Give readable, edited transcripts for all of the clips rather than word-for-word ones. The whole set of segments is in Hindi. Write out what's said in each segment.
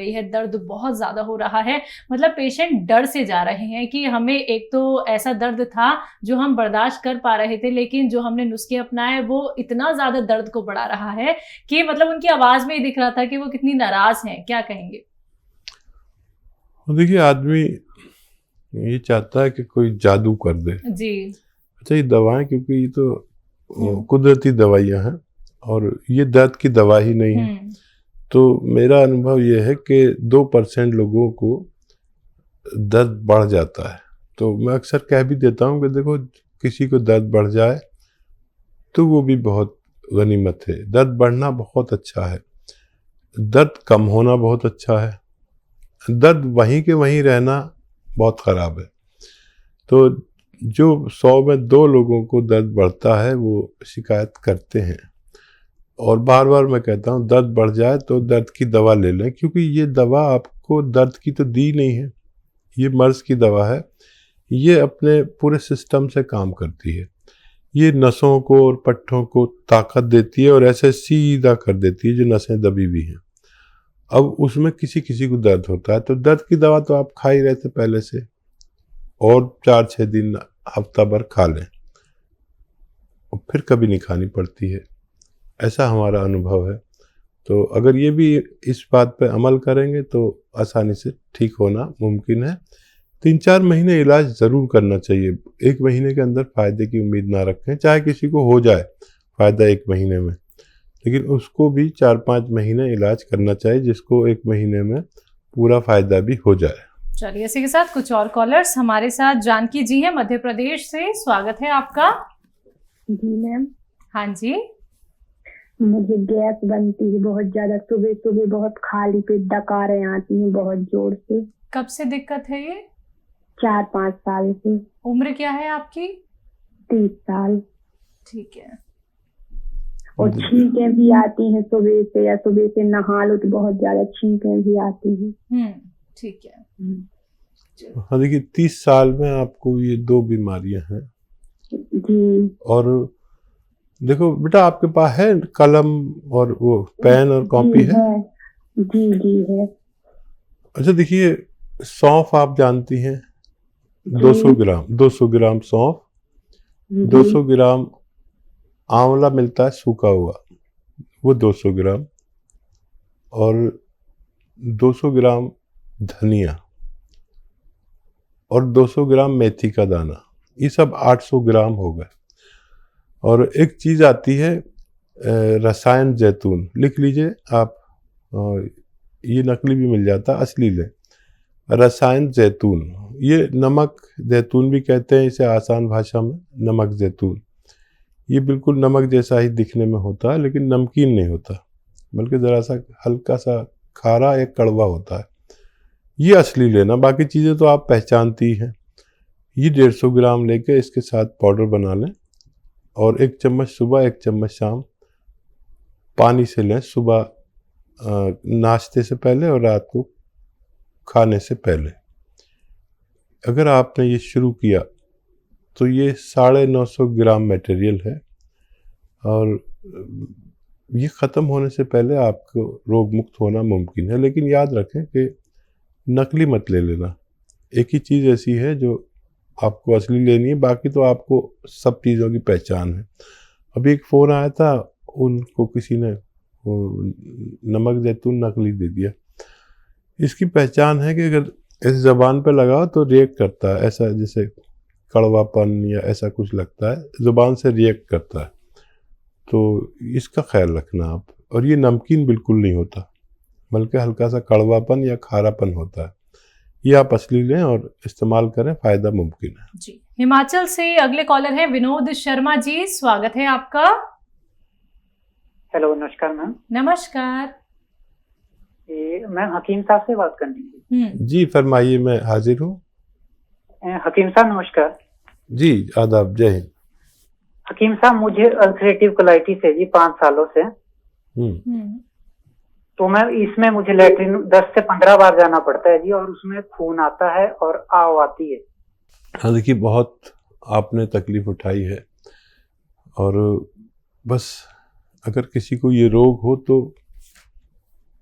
गई है, दर्द बहुत ज्यादा हो रहा है, मतलब पेशेंट डर से जा रहे हैं कि हमें एक तो ऐसा दर्द था जो हम बर्दाश्त कर पा रहे थे, लेकिन जो हमने नुस्खे अपनाए वो इतना ज्यादा दर्द को बढ़ा रहा है कि मतलब उनकी आवाज में ही दिख रहा था कि वो कितनी नाराज हैं। क्या कहेंगे? देखिए, आदमी ये चाहता है कि कोई जादू कर दे जी। अच्छा, ये दवाएं क्योंकि ये तो कुदरती दवाइयां हैं और ये दर्द की दवा ही नहीं है। तो मेरा अनुभव ये है कि 2% लोगों को दर्द बढ़ जाता है। तो मैं अक्सर कह भी देता हूँ कि देखो, किसी को दर्द बढ़ जाए तो वो भी बहुत गनीमत है। दर्द बढ़ना बहुत अच्छा है, दर्द कम होना बहुत अच्छा है, दर्द वहीं के वहीं रहना बहुत ख़राब है। तो जो 100 में 2 लोगों को दर्द बढ़ता है वो शिकायत करते हैं। और बार बार मैं कहता हूँ, दर्द बढ़ जाए तो दर्द की दवा ले लें, क्योंकि ये दवा आपको दर्द की तो दी नहीं है, ये मर्ज की दवा है। ये अपने पूरे सिस्टम से काम करती है, ये नसों को और पट्टों को ताकत देती है और ऐसे सीधा कर देती है जो नसें दबी हुई हैं। अब उसमें किसी किसी को दर्द होता है, तो दर्द की दवा तो आप खा ही रहे थे पहले से, और 4-6 दिन हफ्ता भर खा लें और फिर कभी नहीं खानी पड़ती है। ऐसा हमारा अनुभव है। तो अगर ये भी इस बात पे अमल करेंगे तो आसानी से ठीक होना मुमकिन है। 3-4 महीने इलाज ज़रूर करना चाहिए। 1 महीने के अंदर फ़ायदे की उम्मीद ना रखें। चाहे किसी को हो जाए फ़ायदा 1 महीने में, लेकिन उसको भी 4-5 महीने इलाज करना चाहिए, जिसको 1 महीने में पूरा फ़ायदा भी हो जाए। चलिए, इसी के साथ कुछ और कॉलर्स हमारे साथ। जानकी जी हैं मध्य प्रदेश से, स्वागत है आपका। जी मैम। हाँ जी। मुझे गैस बनती है बहुत ज्यादा, सुबह सुबह बहुत खाली पेट डकारें आती हैं बहुत जोर से। कब से दिक्कत है ये? 4-5 साल से। उम्र क्या है आपकी? 30 साल। ठीक है। और छींकें भी आती हैं सुबह से, या सुबह से नहा लो तो बहुत ज्यादा छींकें भी आती हैं। ठीक है। हाँ, देखिए 30 साल में आपको ये 2 बीमारियां हैं जी। और देखो बेटा, आपके पास है कलम और वो पेन और कॉपी है? जी जी है। अच्छा, देखिए, सौंफ आप जानती हैं? 200 ग्राम सौंफ, 200 ग्राम आंवला मिलता है सूखा हुआ, वो 200 ग्राम, और 200 ग्राम धनिया और 200 ग्राम मेथी का दाना, ये सब 800 ग्राम हो गए। और एक चीज़ आती है रसायन जैतून, लिख लीजिए आप, ये नकली भी मिल जाता, असली लें। रसायन जैतून, ये नमक जैतून भी कहते हैं इसे आसान भाषा में, नमक जैतून। ये बिल्कुल नमक जैसा ही दिखने में होता है, लेकिन नमकीन नहीं होता, बल्कि ज़रा सा हल्का सा खारा या कड़वा होता है। ये असली लेना, बाकी चीज़ें तो आप पहचानती हैं। ये 150 ग्राम लेके इसके साथ पाउडर बना लें और 1 चम्मच सुबह 1 चम्मच शाम पानी से लें, सुबह नाश्ते से पहले और रात को खाने से पहले। अगर आपने ये शुरू किया तो ये 950 ग्राम मटेरियल है और ये ख़त्म होने से पहले आपको रोग मुक्त होना मुमकिन है। लेकिन याद रखें कि नकली मत ले लेना। एक ही चीज़ ऐसी है जो आपको असली लेनी है, बाकी तो आपको सब चीज़ों की पहचान है। अभी एक फ़ोन आया था, उनको किसी ने नमक जैतून नकली दे दिया। इसकी पहचान है कि अगर इस ज़बान पे लगाओ तो रिएक्ट करता है, ऐसा जैसे कड़वापन या ऐसा कुछ लगता है, ज़ुबान से रिएक्ट करता है, तो इसका ख्याल रखना आप। और ये नमकीन बिल्कुल नहीं होता, बल्कि हल्का सा कड़वापन या खारापन होता है। ये आप असली लें और इस्तेमाल करें, फ़ायदा मुमकिन है। जी। हिमाचल से अगले कॉलर हैं विनोद शर्मा जी, स्वागत है आपका। हेलो, नमस्कार मैम। नमस्कार। मैं हकीम साहब से बात करनी थी। जी फरमाइए, मैं हाजिर हूँ। हकीम साहब नमस्कार। जी आदाब, जय हिंद। हकीम साहब, मुझे अल्सरेटिव कोलाइटिस है जी 5 सालों से। तो मैं इसमें मुझे लैट्रिन 10 से 15 बार जाना पड़ता है जी, और उसमें खून आता है और आव आती है। हाँ देखिए, बहुत आपने तकलीफ उठाई है, और बस अगर किसी को ये रोग हो तो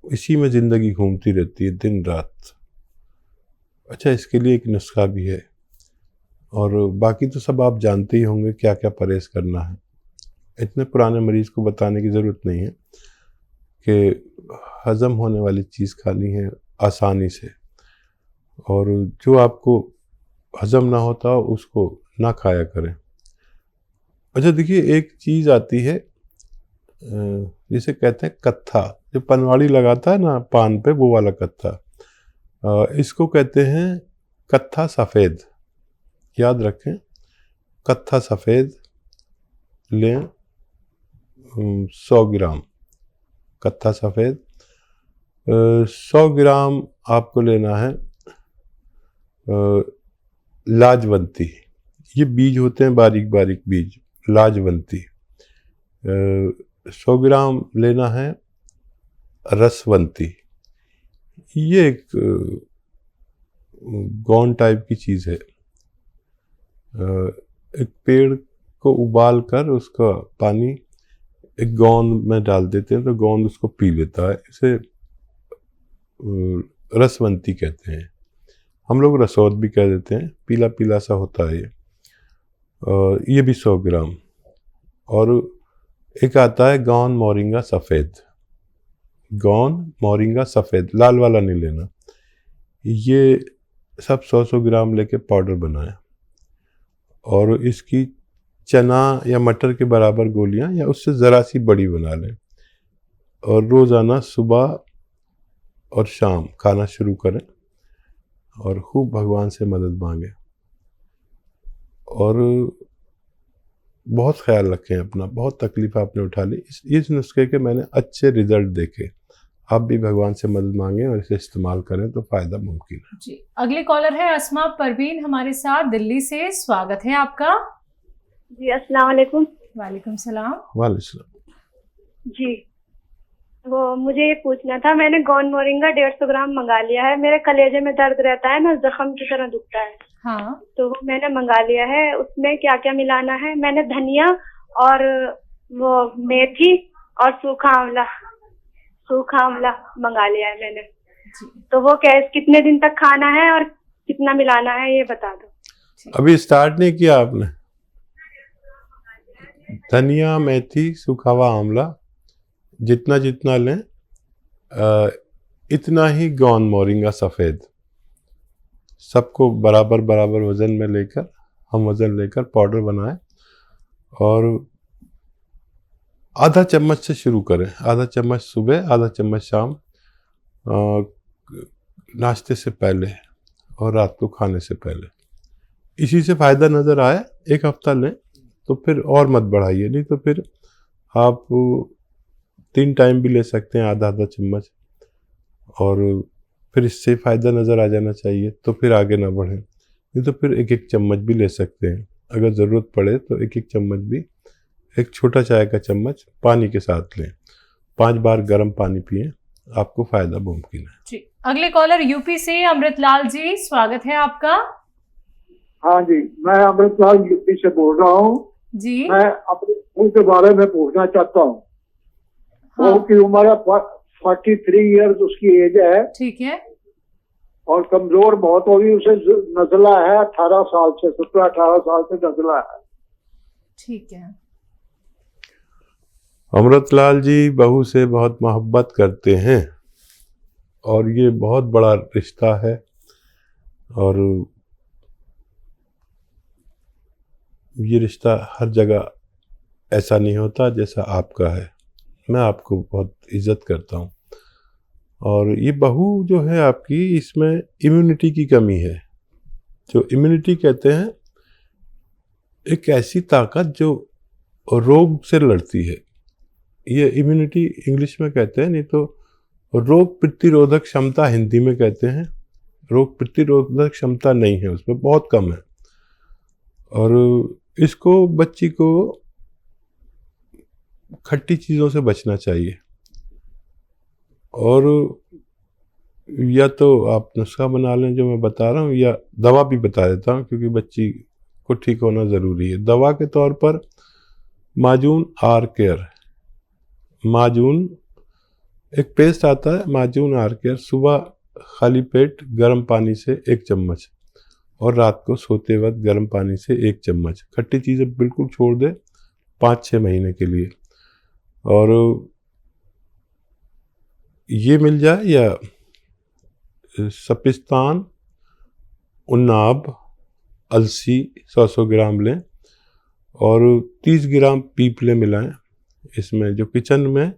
इसी में ज़िंदगी घूमती रहती है दिन रात। अच्छा, इसके लिए एक नुस्खा भी है, और बाकी तो सब आप जानते ही होंगे क्या क्या परहेज़ करना है। इतने पुराने मरीज़ को बताने की ज़रूरत नहीं है कि हज़म होने वाली चीज़ खानी है आसानी से, और जो आपको हज़म ना होता हो उसको ना खाया करें। अच्छा देखिए, एक चीज़ आती है जिसे कहते हैं कत्था, जो पनवाड़ी लगाता है ना पान पे, वो वाला कत्था। इसको कहते हैं कत्था सफ़ेद। याद रखें, कत्था सफ़ेद लें 100 ग्राम। कत्था सफ़ेद 100 ग्राम आपको लेना है। लाजवंती, ये बीज होते हैं बारीक बारीक बीज, लाजवंती। 100 ग्राम लेना है रसवंती। ये एक गौन टाइप की चीज़ है। एक पेड़ को उबाल कर उसका पानी एक गोंद में डाल देते हैं तो गोंद उसको पी लेता है। इसे रसवंती कहते हैं। हम लोग रसौद भी कह देते हैं, पीला पीला सा होता है ये भी 100 ग्राम। और एक आता है गौन मोरिंगा सफ़ेद। गौन मोरिंगा सफ़ेद, लाल वाला नहीं लेना। ये सब 100 ग्राम लेके पाउडर बनाएं, और इसकी चना या मटर के बराबर गोलियां या उससे ज़रा सी बड़ी बना लें, और रोज़ाना सुबह और शाम खाना शुरू करें, और खूब भगवान से मदद मांगें, और बहुत ख्याल रखें अपना। बहुत तकलीफ आपने उठा ली, इस नुस्खे के मैंने अच्छे रिजल्ट देखे। आप भी भगवान से मदद मांगें और इसे इस्तेमाल करें तो फ़ायदा मुमकिन है। जी, अगले कॉलर है अस्मा परवीन हमारे साथ दिल्ली से। स्वागत है आपका। जी अस्सलाम वालेकुम। वालेकुम सलाम। वालेकुम। जी, वो मुझे ये पूछना था, मैंने गौन मोरिंगा 150 ग्राम मंगा लिया है। मेरे कलेजे में दर्द रहता है ना, जख्म की तरह दुखता है। हाँ, तो वो मैंने मंगा लिया है। उसमें क्या क्या मिलाना है? मैंने धनिया और वो मेथी और सूखा आंवला मंगा लिया है मैंने। तो वो कितने दिन तक खाना है और कितना मिलाना है, ये बता दो। अभी स्टार्ट नहीं किया आपने? धनिया, मेथी, सूखा हुआ आंवला जितना जितना लें, इतना ही गौन मोरिंगा सफ़ेद, सबको बराबर बराबर वज़न में लेकर, हम वज़न लेकर पाउडर बनाएं, और आधा चम्मच से शुरू करें। आधा चम्मच सुबह, आधा चम्मच शाम, नाश्ते से पहले और रात को खाने से पहले। इसी से फ़ायदा नज़र आए, एक हफ्ता लें तो फिर और मत बढ़ाइए, नहीं तो फिर आप 3 टाइम भी ले सकते हैं आधा आधा चम्मच, और फिर इससे फ़ायदा नज़र आ जाना चाहिए तो फिर आगे ना बढ़ें। नहीं तो फिर एक एक चम्मच भी ले सकते हैं, अगर ज़रूरत पड़े तो एक एक चम्मच भी, एक छोटा चाय का चम्मच पानी के साथ लें। 5 बार गर्म पानी पिएं, आपको फ़ायदा मुमकिन है। जी, अगले कॉलर यूपी से अमृतलाल जी, स्वागत है आपका। हाँ जी, मैं अमृतलाल यूपी से बोल रहा हूँ जी। मैं अपने स्कूल के बारे में पूछना चाहता हूँ। हाँ। उसकी उम्र है 43 ईयर्स उसकी एज है, ठीक है। और कमजोर बहुत होगी। उसे नजला है 18 साल से, 17-18 साल से नजला है। ठीक है। अमृतलाल जी बहू से बहुत मोहब्बत करते हैं, और ये बहुत बड़ा रिश्ता है, और ये रिश्ता हर जगह ऐसा नहीं होता जैसा आपका है। मैं आपको बहुत इज्जत करता हूँ, और ये बहू जो है आपकी, इसमें इम्यूनिटी की कमी है। जो इम्यूनिटी कहते हैं, एक ऐसी ताकत जो रोग से लड़ती है, ये इम्यूनिटी इंग्लिश में कहते हैं, नहीं तो रोग प्रतिरोधक क्षमता हिंदी में कहते हैं। रोग प्रतिरोधक क्षमता नहीं है उसमें, बहुत कम है, और इसको, बच्ची को खट्टी चीज़ों से बचना चाहिए, और या तो आप नुस्खा बना लें जो मैं बता रहा हूँ, या दवा भी बता देता हूँ क्योंकि बच्ची को ठीक होना ज़रूरी है। दवा के तौर पर माजून आर केयर, माजून एक पेस्ट आता है माजून आर केयर, सुबह खाली पेट गर्म पानी से 1 चम्मच और रात को सोते वक्त गर्म पानी से 1 चम्मच। खट्टी चीज़ें बिल्कुल छोड़ दे 5-6 महीने के लिए। और ये मिल जाए या सपिस्तान, उन्नाब, अलसी 100-100 ग्राम लें और 30 ग्राम पीपलें मिलाएं इसमें। जो किचन में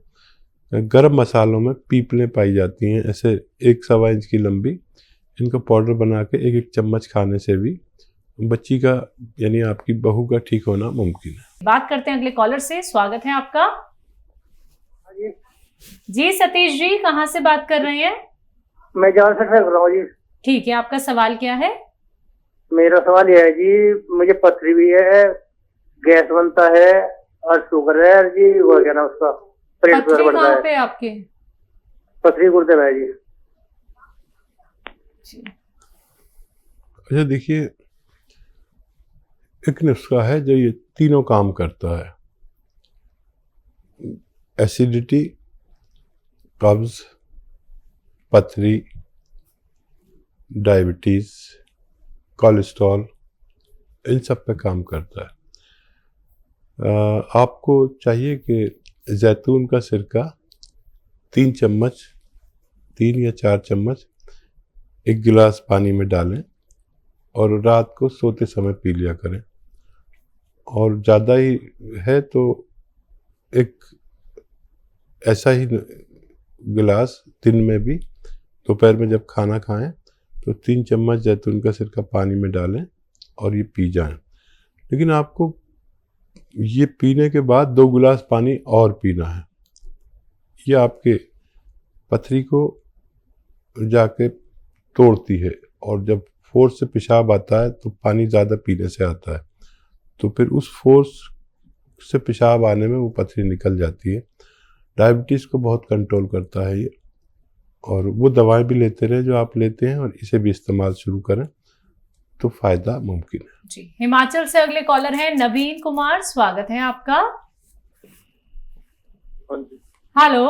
गरम मसालों में पीपलें पाई जाती हैं, ऐसे 1-1.25 इंच की लंबी, इनका पाउडर बना के 1-1 चम्मच खाने से भी बच्ची का यानी आपकी बहू का ठीक होना मुमकिन है। बात करते हैं अगले कॉलर से। स्वागत है आपका। जी सतीश जी, कहाँ से बात कर रहे हैं? मैं जान से कर रहा हूँ जी। ठीक है, आपका सवाल क्या है? मेरा सवाल यह है जी, मुझे पथरी भी है, गैस बनता है और शुगर है जी, वो क्या ना उसका पेट पथरी बढ़ता कहाँ है। पे आपके? पथरी गुर्दे में है जी। अच्छा देखिए, एक नुस्खा है जो ये तीनों काम करता है। एसिडिटी, कब्ज, पथरी, डायबिटीज, कोलेस्ट्रॉल, इन सब पे काम करता है। आपको चाहिए कि जैतून का सिरका 3 चम्मच, 3 या 4 चम्मच 1 गिलास पानी में डालें और रात को सोते समय पी लिया करें। और ज़्यादा ही है तो एक ऐसा ही गिलास दिन में भी, दोपहर में जब खाना खाएं तो 3 चम्मच जैतून का सिरका पानी में डालें और ये पी जाएं। लेकिन आपको ये पीने के बाद 2 गिलास पानी और पीना है। ये आपके पथरी को जाके तोड़ती है और जब फोर्स से पेशाब आता है तो पानी ज़्यादा पीने से आता है, तो फिर उस फोर्स से पेशाब आने में वो पथरी निकल जाती है। डायबिटीज़ को बहुत कंट्रोल करता है ये। और वो दवाएं भी लेते रहे जो आप लेते हैं और इसे भी इस्तेमाल शुरू करें तो फ़ायदा मुमकिन है। जी, हिमाचल से अगले कॉलर हैं नवीन कुमार। स्वागत है आपका। हाँ जी। हेलो।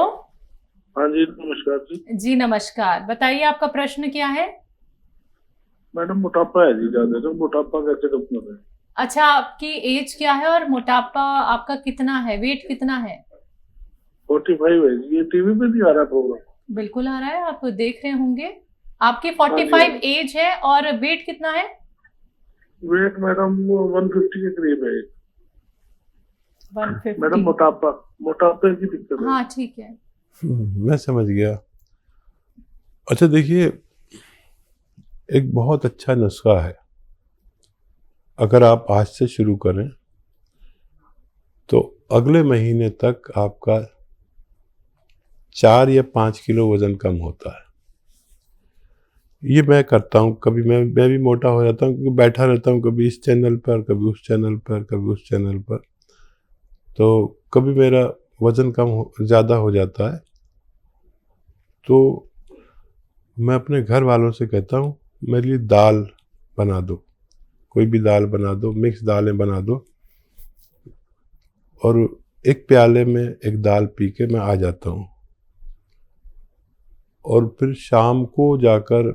हाँ जी, नमस्कार जी। जी नमस्कार, बताइए आपका प्रश्न क्या है? मैडम मोटापा है जी ज़्यादा, तो मोटापा कैसे कम कर रहे हैं? अच्छा, आपकी एज क्या है और मोटापा आपका कितना है, वेट कितना है? 45 है जी। ये टीवी पे भी आ रहा है प्रोग्राम? बिल्कुल आ रहा है, आप देख रहे होंगे। आपकी 45 एज है और वेट कितना है? वेट मैडम 150 के करीब है। 150। मैडम मोटापे की दिक्कत है। हाँ ठीक है। मैं समझ गया। अच्छा देखिए, एक बहुत अच्छा नुस्खा है। अगर आप आज से शुरू करें तो अगले महीने तक आपका 4 या 5 किलो वजन कम होता है। ये मैं करता हूँ। कभी मैं भी मोटा हो जाता हूँ क्योंकि बैठा रहता हूँ, कभी इस चैनल पर, कभी उस चैनल पर, कभी उस चैनल पर, तो कभी मेरा वज़न ज़्यादा हो जाता है। तो मैं अपने घर वालों से कहता हूँ मेरे लिए दाल बना दो, कोई भी दाल बना दो, मिक्स दालें बना दो, और एक प्याले में एक दाल पी के मैं आ जाता हूँ। और फिर शाम को जाकर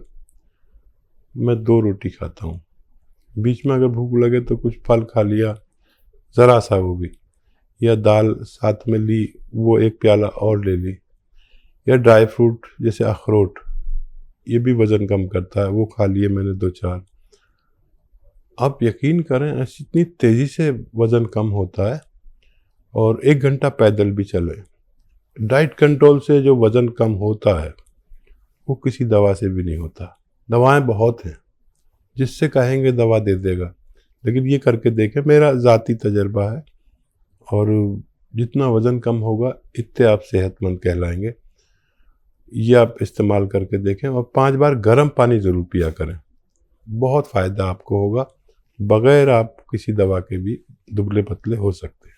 मैं 2 रोटी खाता हूँ। बीच में अगर भूख लगे तो कुछ फल खा लिया, ज़रा सा वो भी, या दाल साथ में ली, वो 1 प्याला और ले ली, या ड्राई फ्रूट जैसे अखरोट, ये भी वज़न कम करता है, वो खा लिए मैंने 2-4। आप यकीन करें ऐसी इतनी तेज़ी से वज़न कम होता है। और 1 घंटा पैदल भी चलें। डाइट कंट्रोल से जो वज़न कम होता है वो किसी दवा से भी नहीं होता। दवाएं बहुत हैं, जिससे कहेंगे दवा दे देगा, लेकिन ये करके देखें, मेरा ज़ाती तजर्बा है। और जितना वज़न कम होगा इतने आप सेहतमंद कहलाएंगे। ये आप इस्तेमाल करके देखें और 5 बार गर्म पानी ज़रूर पिया करें। बहुत फ़ायदा आपको होगा। बग़ैर आप किसी दवा के भी दुबले पतले हो सकते हैं।